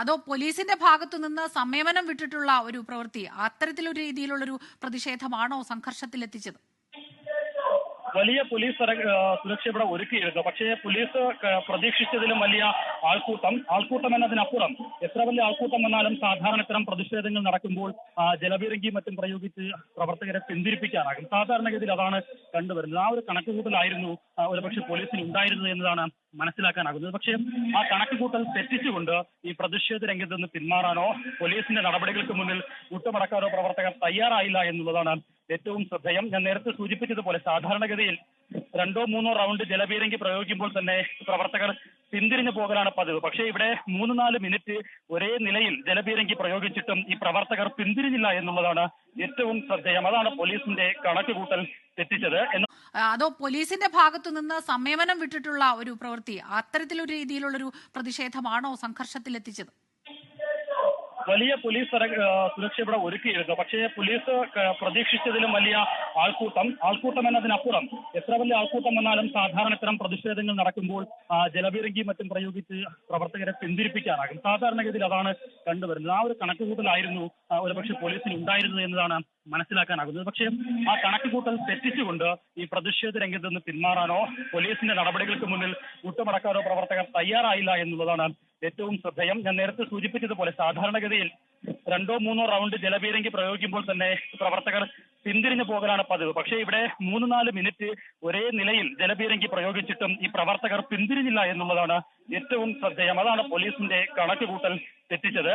അതോ പോലീസിന്റെ ഭാഗത്തു നിന്ന് സംയമനം വിട്ടിട്ടുള്ള ഒരു പ്രവൃത്തി അത്തരത്തിലൊരു രീതിയിലുള്ളൊരു പ്രതിഷേധമാണോ സംഘർഷത്തിലെത്തിച്ചത്? വലിയ പോലീസ് സുരക്ഷ ഇവിടെ ഒരുക്കിയിരുന്നു. പക്ഷേ പോലീസ് പ്രതീക്ഷിച്ചതിലും വലിയ ആൾക്കൂട്ടം എന്നതിനപ്പുറം എത്ര വലിയ ആൾക്കൂട്ടം വന്നാലും സാധാരണ ഇത്തരം പ്രതിഷേധങ്ങൾ നടക്കുമ്പോൾ ജലപീരങ്കി മറ്റും പ്രയോഗിച്ച് പ്രവർത്തകരെ പിന്തിരിപ്പിക്കാനാകും. സാധാരണഗതിയിൽ അതാണ് കണ്ടുവരുന്നത്. ആ ഒരു കണക്കുകൂട്ടലായിരുന്നു ഒരുപക്ഷെ പോലീസിന് ഉണ്ടായിരുന്നത് എന്നതാണ് മനസ്സിലാക്കാനാകുന്നത്. പക്ഷേ ആ കണക്കുകൂട്ടൽ തെറ്റിച്ചുകൊണ്ട് ഈ പ്രതിഷേധ രംഗത്ത് നിന്ന് പിന്മാറാനോ പോലീസിന്റെ നടപടികൾക്ക് മുന്നിൽ മുട്ടുമടക്കാനോ പ്രവർത്തകർ തയ്യാറായില്ല എന്നുള്ളതാണ് ഏറ്റവും ശ്രദ്ധേയം. ഞാൻ നേരത്തെ സൂചിപ്പിച്ചതുപോലെ സാധാരണഗതിയിൽ 2-3 റൗണ്ട് ജലപീരങ്കി പ്രയോഗിക്കുമ്പോൾ തന്നെ പ്രവർത്തകർ പിന്തിരിഞ്ഞു പോകലാണ് പതിവ്. പക്ഷേ ഇവിടെ 3-4 മിനിറ്റ് ഒരേ നിലയിൽ ജലപീരങ്കി പ്രയോഗിച്ചിട്ടും ഈ പ്രവർത്തകർ പിന്തിരിഞ്ഞില്ല എന്നുള്ളതാണ് ഏറ്റവും ശ്രദ്ധേയം. അതാണ് പോലീസിന്റെ കണക്കുകൂട്ടൽ തെറ്റിച്ചത്. അതോ പോലീസിന്റെ ഭാഗത്തു നിന്ന് സംയമനം വിട്ടിട്ടുള്ള ഒരു പ്രവൃത്തി അത്തരത്തിലൊരു രീതിയിലുള്ളൊരു പ്രതിഷേധമാണോ സംഘർഷത്തിലെത്തിച്ചത്? വലിയ പോലീസ് സുരക്ഷ ഇവിടെ ഒരുക്കിയിരുന്നു. പക്ഷേ പോലീസ് പ്രതീക്ഷിച്ചതിലും വലിയ ആൾക്കൂട്ടം എന്നതിനപ്പുറം എത്ര വലിയ ആൾക്കൂട്ടം വന്നാലും സാധാരണ ഇത്തരം പ്രതിഷേധങ്ങൾ നടക്കുമ്പോൾ ജലപീരങ്കി മറ്റും പ്രയോഗിച്ച് പ്രവർത്തകരെ പിന്തിരിപ്പിക്കാനാകും. സാധാരണഗതിയിൽ അതാണ് കണ്ടുവരുന്നത്. ആ ഒരു കണക്കുകൂട്ടലായിരുന്നു ഒരുപക്ഷെ പോലീസിന് ഉണ്ടായിരുന്നത് എന്നതാണ് മനസ്സിലാക്കാനാകുന്നത്. പക്ഷേ ആ കണക്കുകൂട്ടൽ തെറ്റിച്ചുകൊണ്ട് ഈ പ്രതിഷേധ രംഗത്ത് നിന്ന് പിന്മാറാനോ പോലീസിന്റെ നടപടികൾക്ക് മുന്നിൽ മുട്ടുമടക്കാനോ പ്രവർത്തകർ തയ്യാറായില്ല എന്നുള്ളതാണ് ഏറ്റവും ശ്രദ്ധേയം. ഞാൻ നേരത്തെ സൂചിപ്പിച്ചതുപോലെ സാധാരണഗതിയിൽ 2-3 റൗണ്ട് ജലപീരങ്കി പ്രയോഗിക്കുമ്പോൾ തന്നെ പ്രവർത്തകർ പിന്തിരിഞ്ഞു പോകലാണ് പതിവ്. പക്ഷേ ഇവിടെ 3-4 മിനിറ്റ് ഒരേ നിലയിൽ ജലപീരങ്കി പ്രയോഗിച്ചിട്ടും ഈ പ്രവർത്തകർ പിന്തിരിഞ്ഞില്ല എന്നുള്ളതാണ് ഏറ്റവും ശ്രദ്ധേയം. അതാണ് പോലീസിന്റെ കണക്കുകൂട്ടൽ തെറ്റിച്ചത്.